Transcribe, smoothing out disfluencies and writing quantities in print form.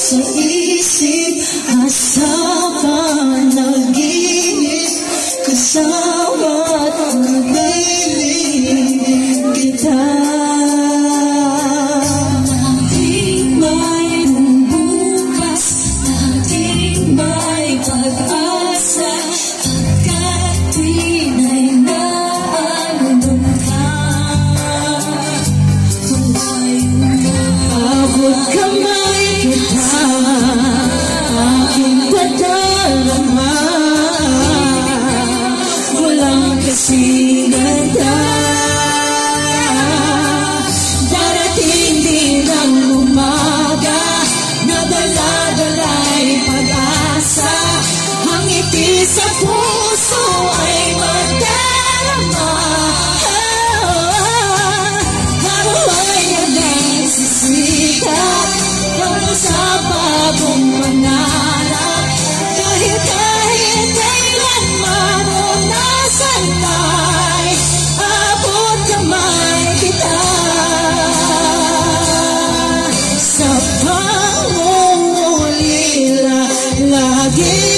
sa isip, asa pa nag-inip, kasawa't nag-ilig kita. Nating may bukas, nating may pag-asa, pagkat tinay na andun ka. Abot kamay kita, aking padarama, walang kasing ganda. Darating din ang umaga, nadala-dala'y pag-asa, ang ngiti sa puso ay magdarama. Araw ay nagsisikat, hanggang sa bagong pangarap, kahit kailanman o nasan ta'y abot kamay kita. Sa pangungulila lagi